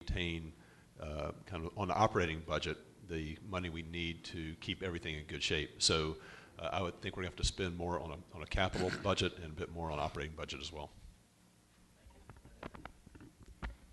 maintain kind of on the operating budget the money we need to keep everything in good shape. So I would think we're going to have to spend more on a capital budget and a bit more on operating budget as well.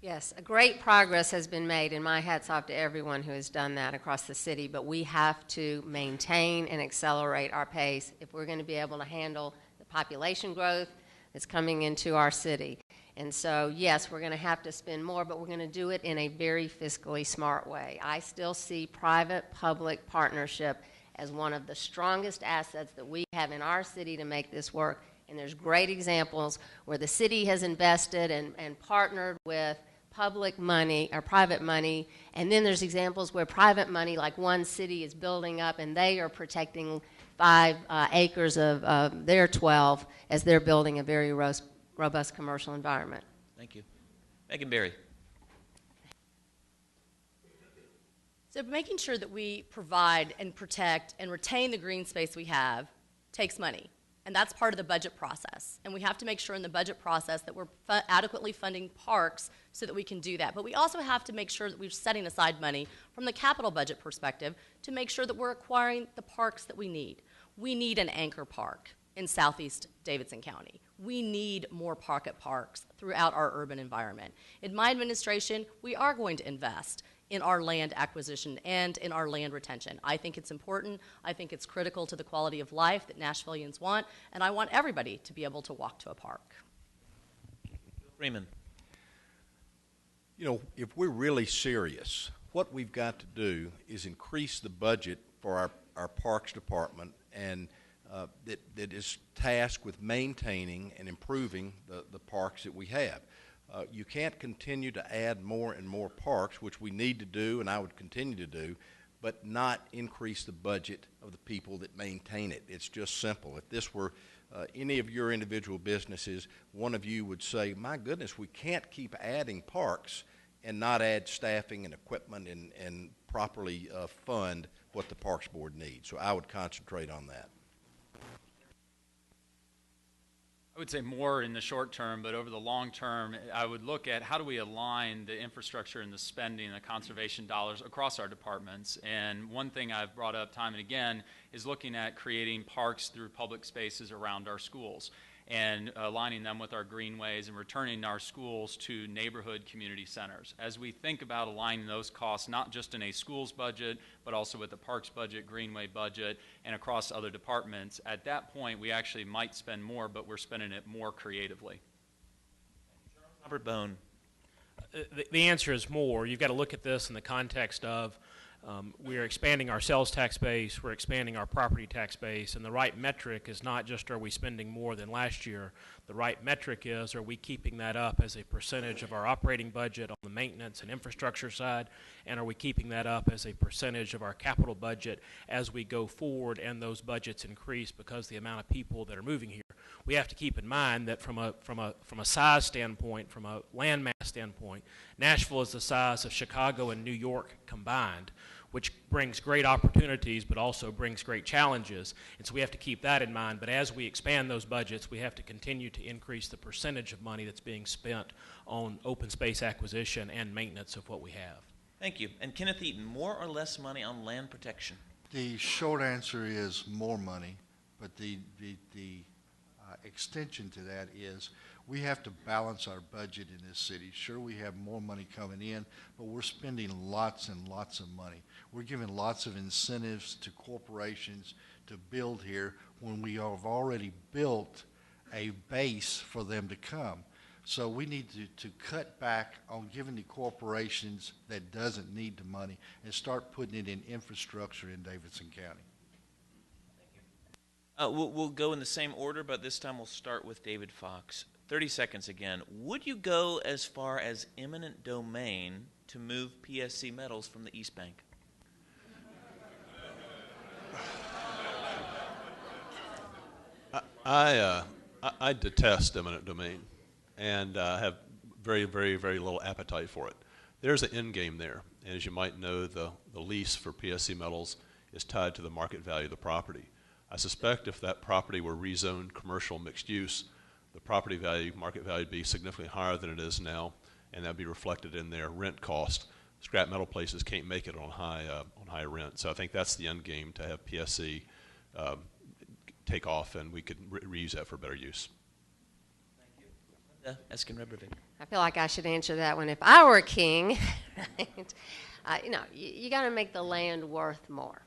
Yes, a great progress has been made, and my hat's off to everyone who has done that across the city, but we have to maintain and accelerate our pace if we're going to be able to handle the population growth that's coming into our city. And so, yes, we're going to have to spend more, but we're going to do it in a very fiscally smart way. I still see private-public partnership as one of the strongest assets that we have in our city to make this work. And there's great examples where the city has invested and partnered with public money or private money, and then there's examples where private money, like one city, is building up and they are protecting 5 acres of their 12 as they're building a very robust commercial environment. Thank you. Megan Berry. So making sure that we provide and protect and retain the green space we have takes money. And that's part of the budget process. And we have to make sure in the budget process that we're adequately funding parks so that we can do that. But we also have to make sure that we're setting aside money from the capital budget perspective to make sure that we're acquiring the parks that we need. We need an anchor park in southeast Davidson County. We need more pocket parks throughout our urban environment. In my administration, we are going to invest in our land acquisition and in our land retention. I think it's important. I think it's critical to the quality of life that Nashvilleians want, and I want everybody to be able to walk to a park. Freeman. You know, if we're really serious, what we've got to do is increase the budget for our Parks Department, and that is tasked with maintaining and improving the parks that we have. You can't continue to add more and more parks, which we need to do and I would continue to do, but not increase the budget of the people that maintain it. It's just simple. If this were any of your individual businesses, one of you would say, my goodness, we can't keep adding parks and not add staffing and equipment and properly fund what the Parks Board needs. So I would concentrate on that. I would say more in the short term, but over the long term, I would look at how do we align the infrastructure and the spending and the conservation dollars across our departments. And one thing I've brought up time and again is looking at creating parks through public spaces around our schools and aligning them with our greenways and returning our schools to neighborhood community centers. As we think about aligning those costs, not just in a school's budget, but also with the parks budget, greenway budget, and across other departments, at that point we actually might spend more, but we're spending it more creatively. Robert Bone. The answer is more. You've got to look at this in the context of we're expanding our sales tax base, we're expanding our property tax base, and the right metric is not just are we spending more than last year. The right metric is are we keeping that up as a percentage of our operating budget on the maintenance and infrastructure side, and are we keeping that up as a percentage of our capital budget as we go forward and those budgets increase because the amount of people that are moving here. We have to keep in mind that from a size standpoint, from a land mass standpoint, Nashville is the size of Chicago and New York combined, which brings great opportunities but also brings great challenges. And so we have to keep that in mind. But as we expand those budgets, we have to continue to increase the percentage of money that's being spent on open space acquisition and maintenance of what we have. Thank you. And Kenneth Eaton, more or less money on land protection? The short answer is more money, but the extension to that is we have to balance our budget in this city. Sure, we have more money coming in, but we're spending lots and lots of money. We're giving lots of incentives to corporations to build here when we have already built a base for them to come. So we need to cut back on giving the corporations that doesn't need the money and start putting it in infrastructure in Davidson County. We'll go in the same order, but this time we'll start with David Fox. 30 seconds again. Would you go as far as eminent domain to move PSC metals from the East Bank? I detest eminent domain and have very, very, very little appetite for it. There's an end game there. As you might know, the lease for PSC metals is tied to the market value of the property. I suspect if that property were rezoned commercial mixed use, the property value, market value would be significantly higher than it is now, and that'd be reflected in their rent cost. Scrap metal places can't make it on high rent. So I think that's the end game, to have PSC take off, and we could reuse that for better use. Eskin Rebrovik. I feel like I should answer that one if I were king. Right? You got to make the land worth more.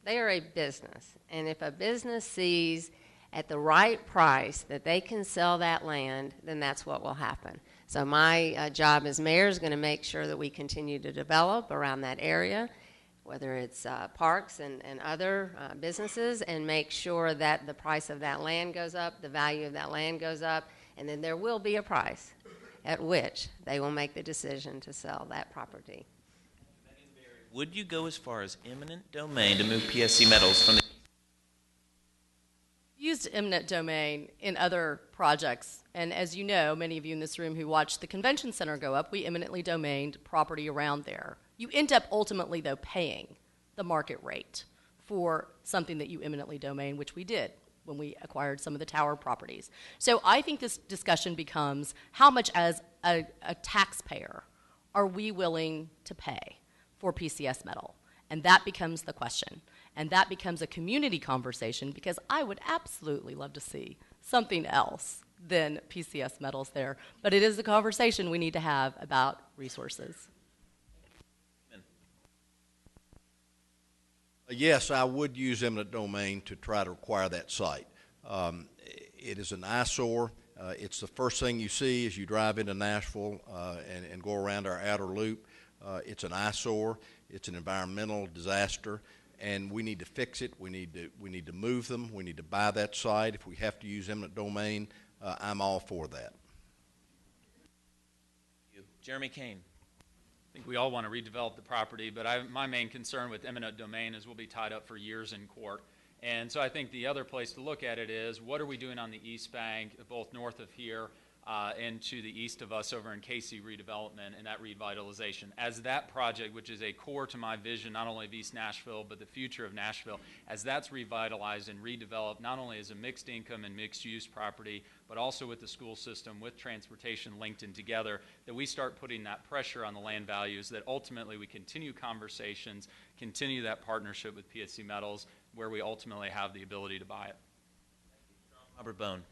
They are a business, and if a business sees at the right price that they can sell that land, then that's what will happen. So my job as mayor is going to make sure that we continue to develop around that area, whether it's parks and other businesses, and make sure that the price of that land goes up, the value of that land goes up, and then there will be a price at which they will make the decision to sell that property. Would you go as far as eminent domain to move PSC metals from the Used eminent domain in other projects, and as you know, many of you in this room who watched the convention center go up, we eminently domained property around there. You end up ultimately, though, paying the market rate for something that you eminently domain, which we did when we acquired some of the tower properties. So I think this discussion becomes, how much as a taxpayer are we willing to pay for PCS metal? And that becomes the question. And that becomes a community conversation, because I would absolutely love to see something else than PCS metals there. But it is a conversation we need to have about resources. Yes, I would use eminent domain to try to acquire that site. It is an eyesore. It's the first thing you see as you drive into Nashville and go around our outer loop. It's an eyesore. It's an environmental disaster, and we need to fix it. We need to move them. We need to buy that site. If we have to use eminent domain, I'm all for that. Jeremy Kane. I think we all want to redevelop the property, but my main concern with eminent domain is we'll be tied up for years in court. And so I think the other place to look at it is, what are we doing on the east bank, both north of here and to the east of us over in Casey redevelopment and that revitalization. As that project, which is a core to my vision, not only of East Nashville, but the future of Nashville, as that's revitalized and redeveloped, not only as a mixed income and mixed use property, but also with the school system, with transportation linked in together, that we start putting that pressure on the land values, that ultimately we continue conversations, continue that partnership with PSC Metals, where we ultimately have the ability to buy it. Robert Bone.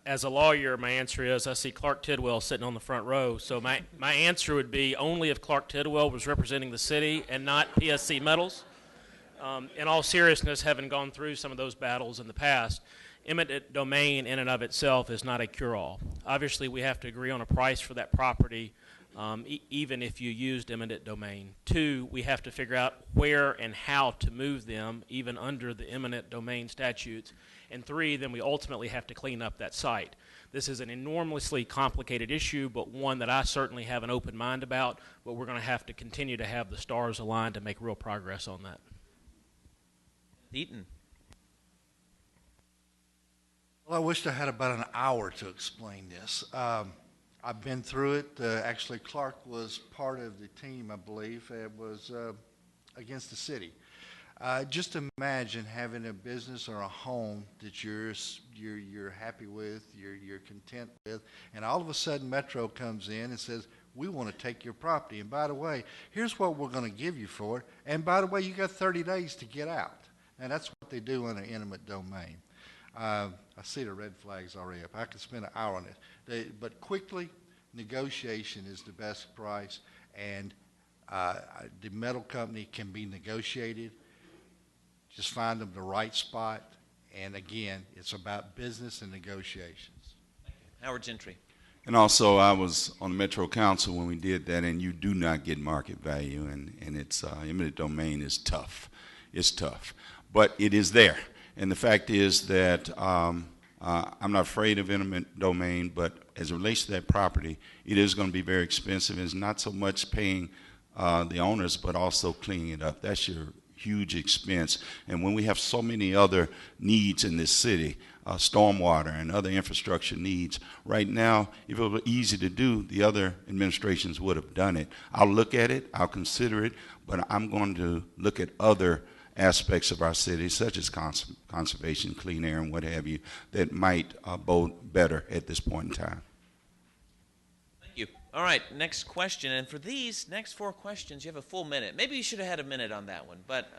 As a lawyer, my answer is, I see Clark Tidwell sitting on the front row, so my answer would be only if Clark Tidwell was representing the city and not PSC Metals. In all seriousness, having gone through some of those battles in the past, eminent domain in and of itself is not a cure-all. Obviously, we have to agree on a price for that property, even if you used eminent domain. 2, we have to figure out where and how to move them, even under the eminent domain statutes. And 3, then we ultimately have to clean up that site. This is an enormously complicated issue, but one that I certainly have an open mind about, but we're going to have to continue to have the stars aligned to make real progress on that. Eaton. Well, I wished I had about an hour to explain this. I've been through it. Actually, Clark was part of the team, I believe. It was against the city. Just imagine having a business or a home that you're happy with, you're content with, and all of a sudden Metro comes in and says, we want to take your property, and by the way, here's what we're going to give you for it, and by the way, you got 30 days to get out. And that's what they do in an eminent domain. I see the red flags already up. I could spend an hour on it. But quickly, negotiation is the best price, and the metal company can be negotiated. Just find them the right spot, and again, it's about business and negotiations. Howard Gentry. And also, I was on the Metro Council when we did that, and you do not get market value, and it's eminent domain is tough. It's tough, but it is there. And the fact is that I'm not afraid of eminent domain, but as it relates to that property, it is going to be very expensive. It's not so much paying the owners, but also cleaning it up. That's your huge expense. And when we have so many other needs in this city, stormwater and other infrastructure needs, right now, if it were easy to do, the other administrations would have done it. I'll look at it, I'll consider it, but I'm going to look at other aspects of our city, such as conservation, clean air, and what have you, that might bode better at this point in time. Thank you. All right, next question. And for these next 4 questions, you have a full minute. Maybe you should have had a minute on that one, but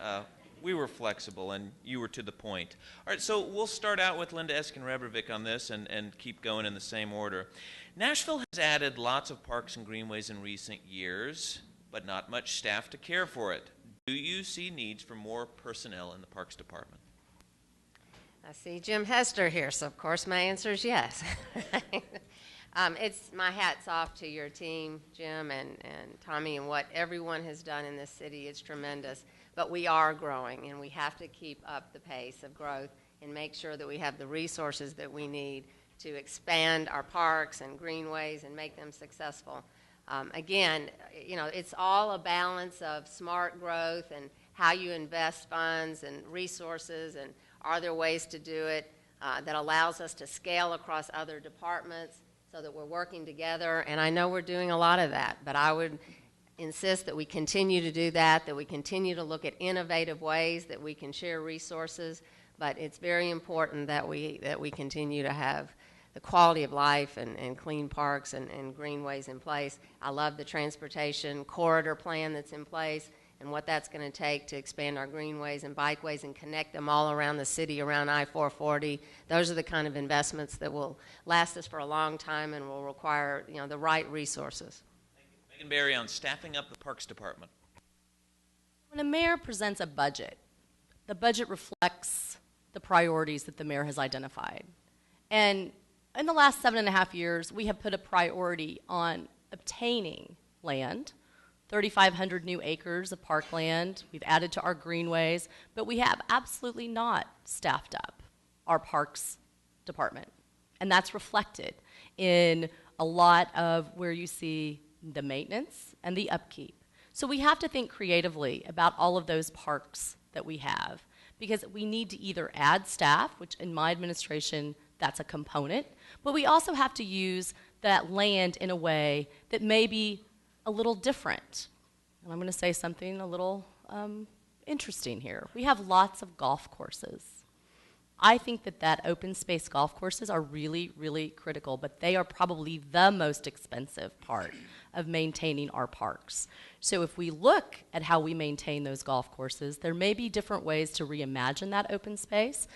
we were flexible and you were to the point. All right, so we'll start out with Linda Eskin-Rebrovic on this and keep going in the same order. Nashville has added lots of parks and greenways in recent years, but not much staff to care for it. Do you see needs for more personnel in the Parks Department? I see Jim Hester here, so of course my answer is yes. It's my hat's off to your team, Jim and Tommy, and what everyone has done in this city. It's tremendous. But we are growing, and we have to keep up the pace of growth and make sure that we have the resources that we need to expand our parks and greenways and make them successful. Again, you know, it's all a balance of smart growth and how you invest funds and resources, and are there ways to do it that allows us to scale across other departments so that we're working together. And I know we're doing a lot of that, but I would insist that we continue to do that, that we continue to look at innovative ways that we can share resources. But it's very important that we continue to have the quality of life and clean parks and greenways in place. I love the transportation corridor plan that's in place and what that's going to take to expand our greenways and bikeways and connect them all around the city, around I-440. Those are the kind of investments that will last us for a long time and will require, you know, the right resources. Megan Barry on staffing up the Parks Department. When a mayor presents a budget, the budget reflects the priorities that the mayor has identified. And in the last 7.5 years, we have put a priority on obtaining land, 3,500 new acres of parkland. We've added to our greenways, but we have absolutely not staffed up our parks department. And that's reflected in a lot of where you see the maintenance and the upkeep. So we have to think creatively about all of those parks that we have, because we need to either add staff, which in my administration, that's a component, but we also have to use that land in a way that may be a little different. And I'm going to say something a little interesting here. We have lots of golf courses. I think that open space golf courses are really, really critical, but they are probably the most expensive part of maintaining our parks. So if we look at how we maintain those golf courses, there may be different ways to reimagine that open space,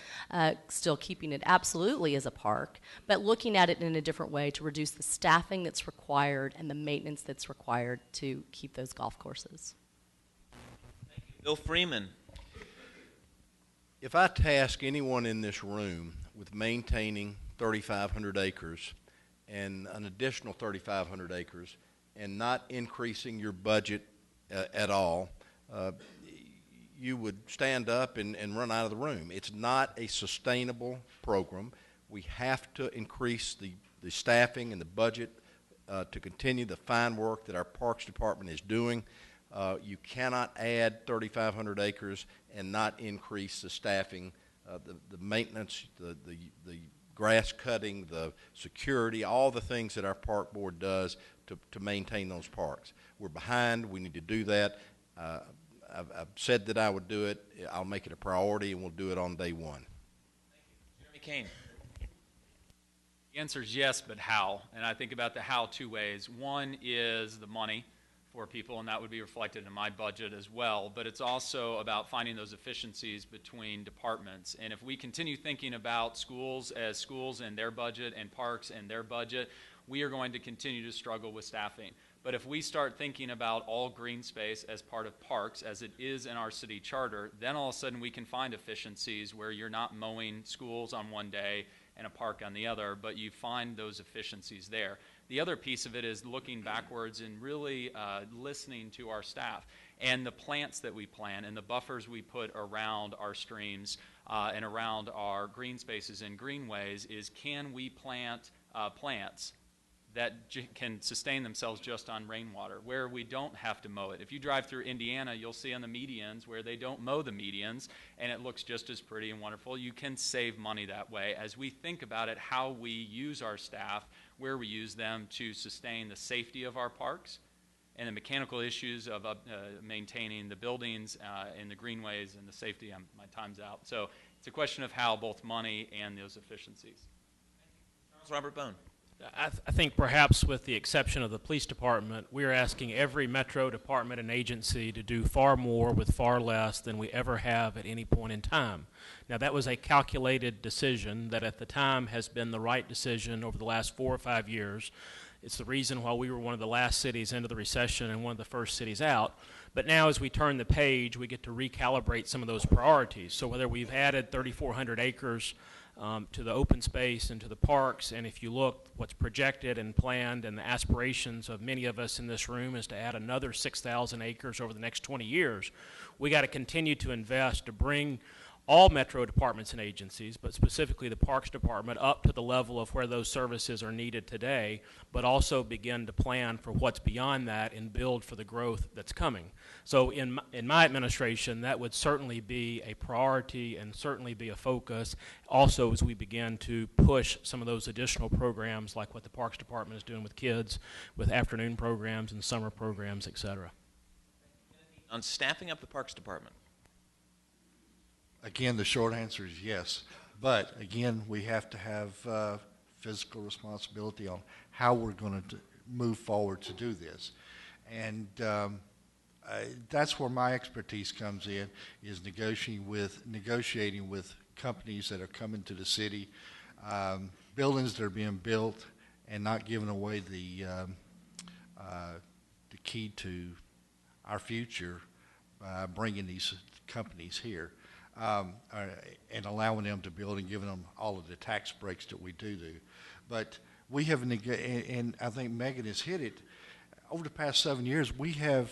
still keeping it absolutely as a park, but looking at it in a different way to reduce the staffing that's required and the maintenance that's required to keep those golf courses. Thank you. Bill Freeman. If I task anyone in this room with maintaining 3,500 acres and an additional 3,500 acres and not increasing your budget at all, you would stand up and run out of the room. It's not a sustainable program. We have to increase the staffing and the budget to continue the fine work that our Parks Department is doing. You cannot add 3,500 acres and not increase the staffing, the maintenance, the grass cutting, the security, all the things that our park board does to maintain those parks. We're behind. We need to do that. I've said that I would do it. I'll make it a priority, and we'll do it on day one. Jeremy Kane. The answer is yes, but how? And I think about the how 2 ways. One is the money for people, and that would be reflected in my budget as well, but it's also about finding those efficiencies between departments. And if we continue thinking about schools as schools and their budget and parks and their budget, we are going to continue to struggle with staffing. But if we start thinking about all green space as part of parks, as it is in our city charter, then all of a sudden we can find efficiencies where you're not mowing schools on one day and a park on the other, but you find those efficiencies there. The other piece of it is looking backwards and really listening to our staff and the plants that we plant and the buffers we put around our streams and around our green spaces and greenways. Is can we plant plants that can sustain themselves just on rainwater, where we don't have to mow it. If you drive through Indiana, you'll see on the medians where they don't mow the medians, and it looks just as pretty and wonderful. You can save money that way. As we think about it, how we use our staff, where we use them to sustain the safety of our parks, and the mechanical issues of maintaining the buildings and the greenways and the safety. My time's out. So it's a question of how, both money and those efficiencies. Charles Robert Bone. I think perhaps with the exception of the police department, we are asking every metro department and agency to do far more with far less than we ever have at any point in time. Now, that was a calculated decision that at the time has been the right decision over the last 4 or 5 years. It's the reason why we were one of the last cities into the recession and one of the first cities out. But now as we turn the page, we get to recalibrate some of those priorities. So whether we've added 3,400 acres to the open space and to the parks, and if you look what's projected and planned and the aspirations of many of us in this room is to add another 6,000 acres over the next 20 years, we got to continue to invest to bring all metro departments and agencies, but specifically the Parks Department, up to the level of where those services are needed today, but also begin to plan for what's beyond that and build for the growth that's coming. So in my administration, that would certainly be a priority and certainly be a focus. Also, as we begin to push some of those additional programs like what the Parks Department is doing with kids, with afternoon programs and summer programs, et cetera. On staffing up the Parks Department. Again, the short answer is yes. But again, we have to have physical responsibility on how we're going to move forward to do this. And that's where my expertise comes in, is negotiating with companies that are coming to the city, buildings that are being built, and not giving away the key to our future by bringing these companies here. And allowing them to build and giving them all of the tax breaks that we do. But we have, and I think Megan has hit it, over the past 7 years, we have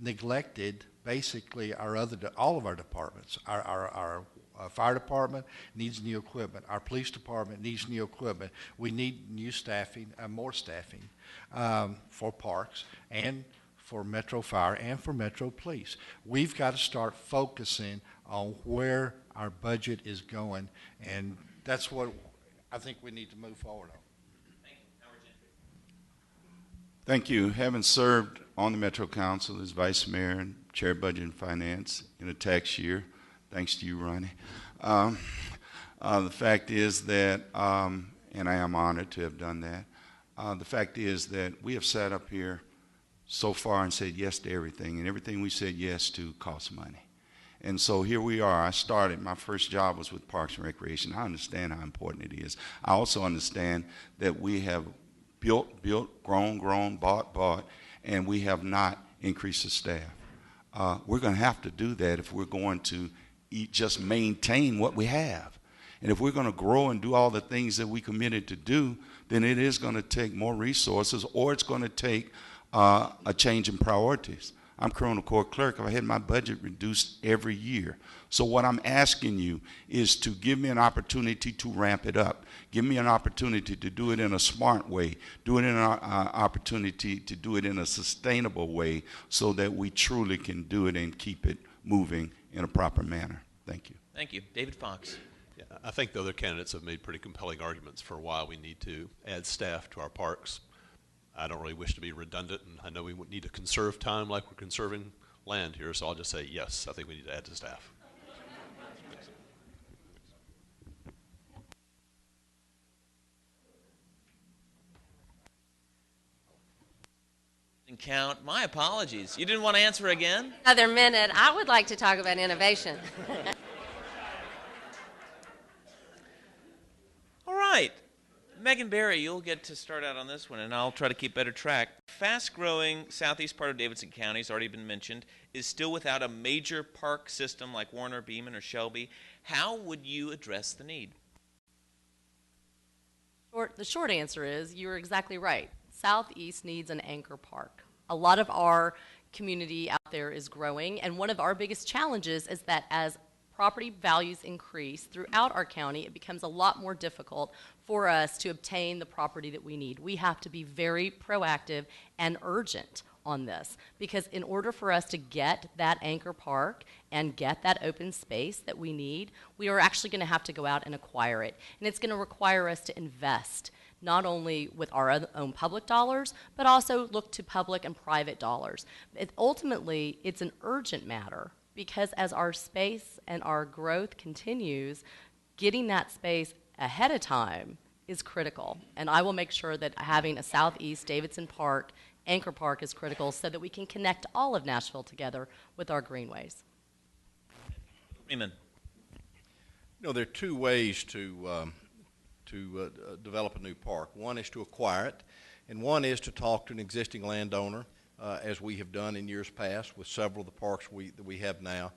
neglected basically all of our departments. Our fire department needs new equipment. Our police department needs new equipment. We need new staffing, more staffing for parks and for Metro Fire and for Metro Police. We've got to start focusing on where our budget is going, and that's what I think we need to move forward on. Thank you. Having served on the Metro Council as Vice Mayor and Chair of Budget and Finance in a tax year, thanks to you, Ronnie, the fact is that, and I am honored to have done that, the fact is that we have sat up here so far and said yes to everything, and everything we said yes to costs money. And so here we are. I started, my first job was with Parks and Recreation. I understand how important it is. I also understand that we have built, grown, bought, and we have not increased the staff. We're going to have to do that if we're going to just maintain what we have. And if we're going to grow and do all the things that we committed to do, then it is going to take more resources, or it's going to take a change in priorities. I'm criminal court clerk. I've had my budget reduced every year. So what I'm asking you is to give me an opportunity to ramp it up. Give me an opportunity to do it in a smart way. Do it in an opportunity to do it in a sustainable way so that we truly can do it and keep it moving in a proper manner. Thank you. Thank you. David Fox. Yeah, I think the other candidates have made pretty compelling arguments for why we need to add staff to our parks. I don't really wish to be redundant, and I know we need to conserve time like we're conserving land here, so I'll just say yes, I think we need to add to staff. Count. My apologies. You didn't want to answer again? Another minute. I would like to talk about innovation. All right. Megan Barry, you'll get to start out on this one, and I'll try to keep better track. Fast-growing southeast part of Davidson County, has already been mentioned, is still without a major park system like Warner, Beaman, or Shelby. How would you address the need? The short answer is you're exactly right. Southeast needs an anchor park. A lot of our community out there is growing, and one of our biggest challenges is that as property values increase throughout our county, it becomes a lot more difficult for us to obtain the property that we need. We have to be very proactive and urgent on this, because in order for us to get that anchor park and get that open space that we need, we are actually going to have to go out and acquire it. And it's going to require us to invest not only with our own public dollars, but also look to public and private dollars. Ultimately, it's an urgent matter, because as our space and our growth continues, getting that space ahead of time is critical. And I will make sure that having a Southeast Davidson Park, Anchor Park is critical so that we can connect all of Nashville together with our greenways. Freeman. You know, there are two ways to develop a new park. One is to acquire it, and one is to talk to an existing landowner, as we have done in years past with several of the parks that we have now,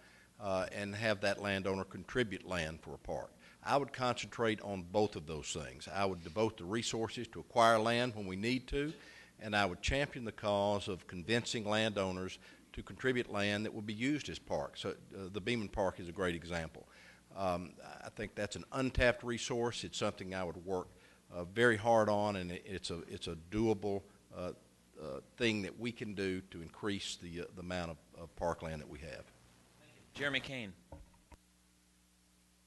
and have that landowner contribute land for a park. I would concentrate on both of those things. I would devote the resources to acquire land when we need to, and I would champion the cause of convincing landowners to contribute land that will be used as parks. So the Beeman Park is a great example. I think that's an untapped resource. It's something I would work very hard on, and it's a doable thing that we can do to increase the amount of parkland that we have. Jeremy Kane.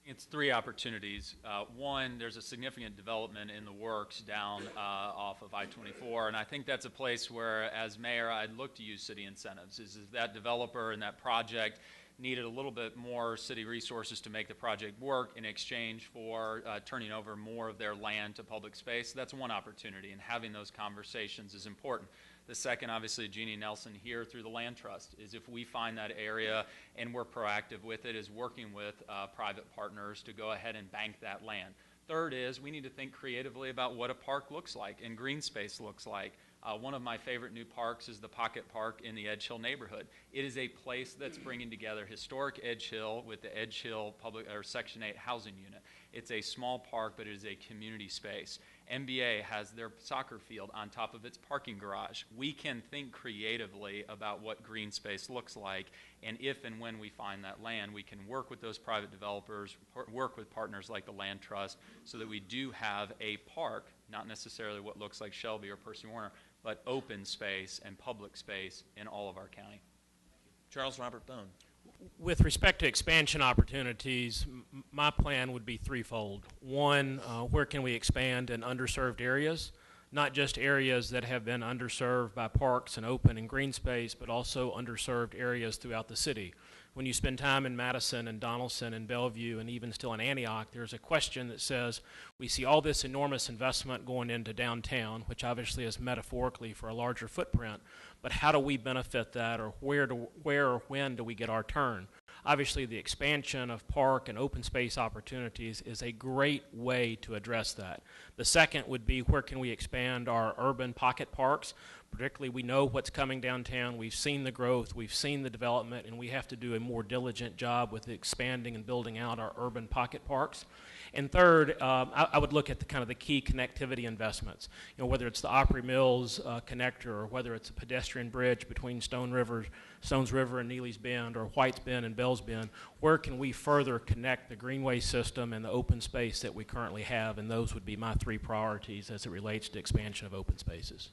It's three opportunities. One, there's a significant development in the works down off of I-24, and I think that's a place where, as mayor, I'd look to use city incentives. Is if that developer and that project needed a little bit more city resources to make the project work in exchange for turning over more of their land to public space. That's one opportunity, and having those conversations is important. The second, obviously, Jeannie Nelson here through the Land Trust, is if we find that area and we're proactive with it, is working with private partners to go ahead and bank that land. Third is we need to think creatively about what a park looks like and green space looks like. One of my favorite new parks is the Pocket Park in the Edge Hill neighborhood. It is a place that's bringing together historic Edge Hill with the Edge Hill public or Section 8 housing unit. It's a small park, but it is a community space. NBA has their soccer field on top of its parking garage. We can think creatively about what green space looks like, and if and when we find that land, we can work with those private developers, work with partners like the Land Trust, so that we do have a park, not necessarily what looks like Shelby or Percy Warner, but open space and public space in all of our county. Charles Robert Bone. With respect to expansion opportunities, my plan would be threefold. One, where can we expand in underserved areas? Not just areas that have been underserved by parks and open and green space, but also underserved areas throughout the city. When you spend time in Madison and Donaldson and Bellevue and even still in Antioch, there's a question that says, we see all this enormous investment going into downtown, which obviously is metaphorically for a larger footprint, but how do we benefit that, or where or when do we get our turn? Obviously, the expansion of park and open space opportunities is a great way to address that. The second would be, where can we expand our urban pocket parks? Particularly, we know what's coming downtown. We've seen the growth, we've seen the development, and we have to do a more diligent job with expanding and building out our urban pocket parks. And third, I would look at the key connectivity investments. You know, whether it's the Opry Mills connector, or whether it's a pedestrian bridge between Stones River and Neely's Bend, or White's Bend and Bell's Bend. Where can we further connect the greenway system and the open space that we currently have? And those would be my three priorities as it relates to expansion of open spaces.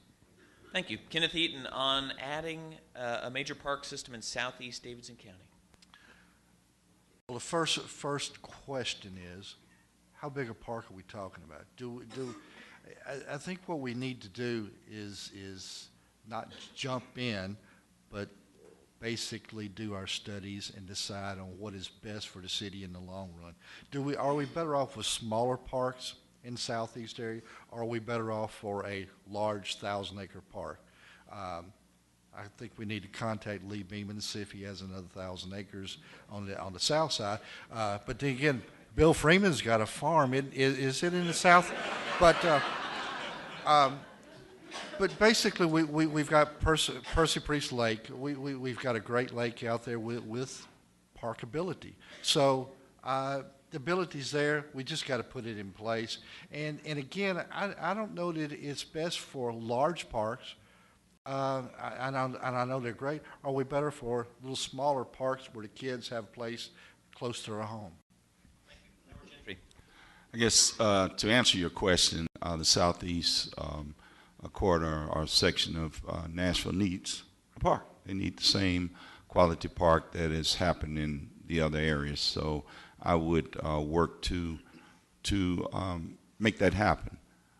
Thank you. Kenneth Eaton, on adding a major park system in southeast Davidson County. Well, the first question is, how big a park are we talking about? I think what we need to do is not jump in, but basically do our studies and decide on what is best for the city in the long run. Are we better off with smaller parks in southeast area, or are we better off for a large 1,000-acre park? I think we need to contact Lee Beeman and see if he has another 1,000 acres on the south side. But then again, Bill Freeman's got a farm. Is it in the south? But basically, we've got Percy Priest Lake. We've got a great lake out there with parkability. So the ability's there. We just got to put it in place. And again, I don't know that it's best for large parks. And I know they're great. Are we better for little smaller parks where the kids have a place close to their home? I guess to answer your question, the southeast corridor or section of Nashville needs a park. They need the same quality park that has happened in the other areas. So I would work to make that happen.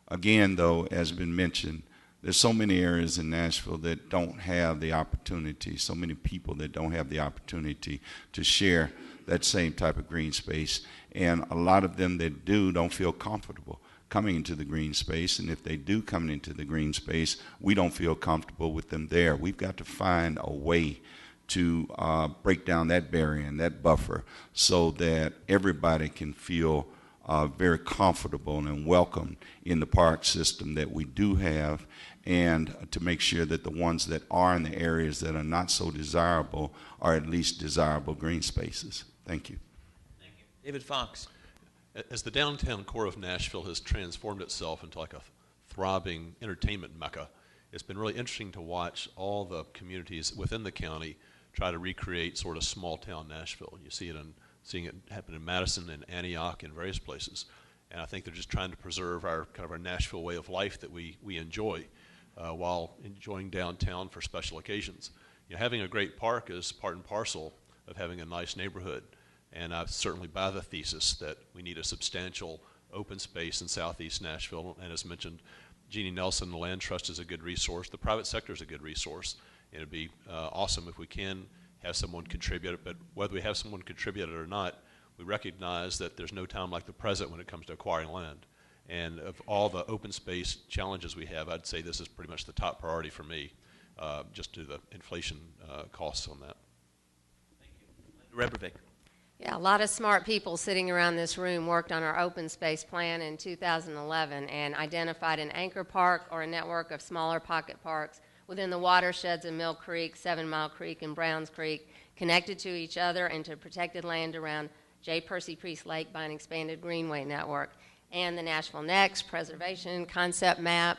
Again, though, as has been mentioned, there's so many areas in Nashville that don't have the opportunity, so many people that don't have the opportunity to share that same type of green space. And a lot of them that do don't feel comfortable coming into the green space, and if they do come into the green space, we don't feel comfortable with them there. We've got to find a way to break down that barrier and that buffer so that everybody can feel very comfortable and welcome in the park system that we do have, and to make sure that the ones that are in the areas that are not so desirable are at least desirable green spaces. Thank you. Thank you. David Fox. As the downtown core of Nashville has transformed itself into like a throbbing entertainment mecca, it's been really interesting to watch all the communities within the county try to recreate sort of small town Nashville. You see it seeing it happen in Madison and Antioch and various places. And I think they're just trying to preserve our kind of our Nashville way of life that we enjoy while enjoying downtown for special occasions. You know, having a great park is part and parcel of having a nice neighborhood. And I certainly buy the thesis that we need a substantial open space in southeast Nashville. And as mentioned, Jeannie Nelson, the Land Trust, is a good resource. The private sector is a good resource. And it'd be awesome if we can have someone contribute. But whether we have someone contribute it or not, we recognize that there's no time like the present when it comes to acquiring land. And of all the open space challenges we have, I'd say this is pretty much the top priority for me, just due to the inflation costs on that. Thank you. Linda Rebrevik. Yeah, a lot of smart people sitting around this room worked on our open space plan in 2011 and identified an anchor park or a network of smaller pocket parks within the watersheds of Mill Creek, 7 Mile Creek, and Browns Creek, connected to each other and to protected land around J. Percy Priest Lake by an expanded greenway network. And the Nashville Next Preservation Concept Map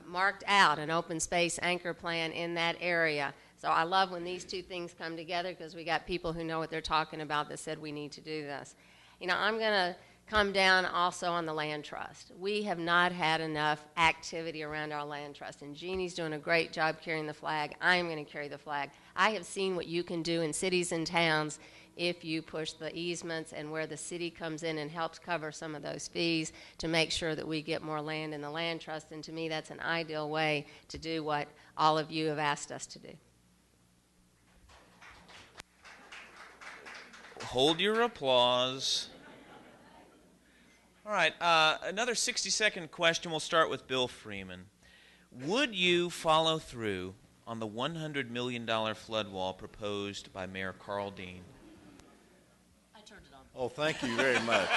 marked out an open space anchor plan in that area. So I love when these two things come together because we got people who know what they're talking about that said we need to do this. You know, I'm going to come down also on the land trust. We have not had enough activity around our land trust, and Jeannie's doing a great job carrying the flag. I am going to carry the flag. I have seen what you can do in cities and towns if you push the easements and where the city comes in and helps cover some of those fees to make sure that we get more land in the land trust, and to me that's an ideal way to do what all of you have asked us to do. Hold your applause. All right, another 60-second question. We'll start with Bill Freeman. Would you follow through on the $100 million flood wall proposed by Mayor Carl Dean? I turned it on. Oh, thank you very much.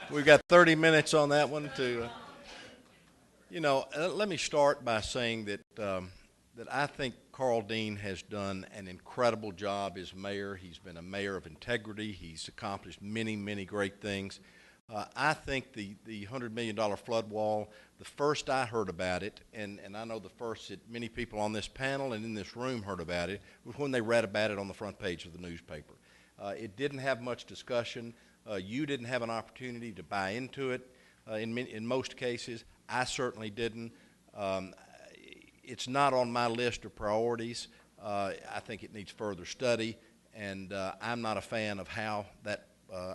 We've got 30 minutes on that one to, let me start by saying that that I think Carl Dean has done an incredible job as mayor. He's been a mayor of integrity. He's accomplished many, many great things. I think the $100 million flood wall, the first I heard about it, and I know the first that many people on this panel and in this room heard about it, was when they read about it on the front page of the newspaper. It didn't have much discussion. You didn't have an opportunity to buy into it in most cases. I certainly didn't. It's not on my list of priorities. I think it needs further study, and I'm not a fan of how that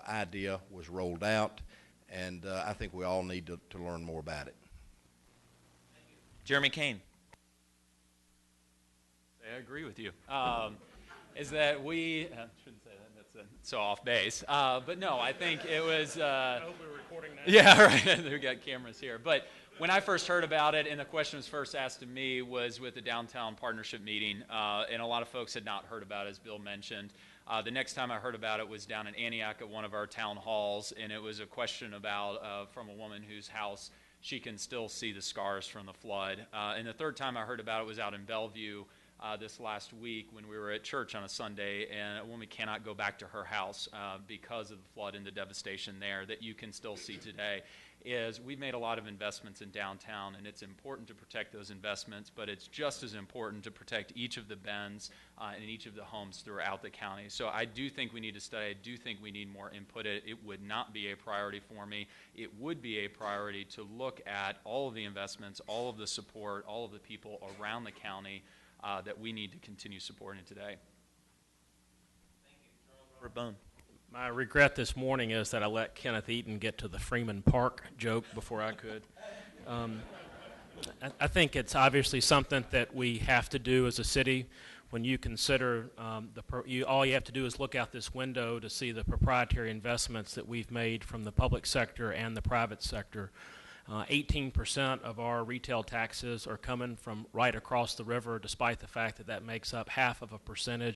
idea was rolled out, and I think we all need to learn more about it. Jeremy Kane. I agree with you. Is that we shouldn't say that. That's so off base. But no, I think it was. I hope we're recording that. Yeah, right. We got cameras here. But when I first heard about it, and the question was first asked to me, was with the downtown partnership meeting, and a lot of folks had not heard about it, as Bill mentioned. The next time I heard about it was down in Antioch at one of our town halls, and it was a question about from a woman whose house she can still see the scars from the flood. And the third time I heard about it was out in Bellevue this last week when we were at church on a Sunday, and a woman cannot go back to her house because of the flood and the devastation there that you can still see today. Is we've made a lot of investments in downtown, and it's important to protect those investments, but it's just as important to protect each of the bends and each of the homes throughout the county. So I do think we need to study. I do think we need more input. It would not be a priority for me. It would be a priority to look at all of the investments, all of the support, all of the people around the county that we need to continue supporting today. Thank you. Charles Robert Bone. My regret this morning is that I let Kenneth Eaton get to the Freeman Park joke before I could. I think it's obviously something that we have to do as a city. when you consider all you have to do is look out this window to see the proprietary investments that we've made from the public sector and the private sector. 18% of our retail taxes are coming from right across the river, despite the fact that that makes up half of a percentage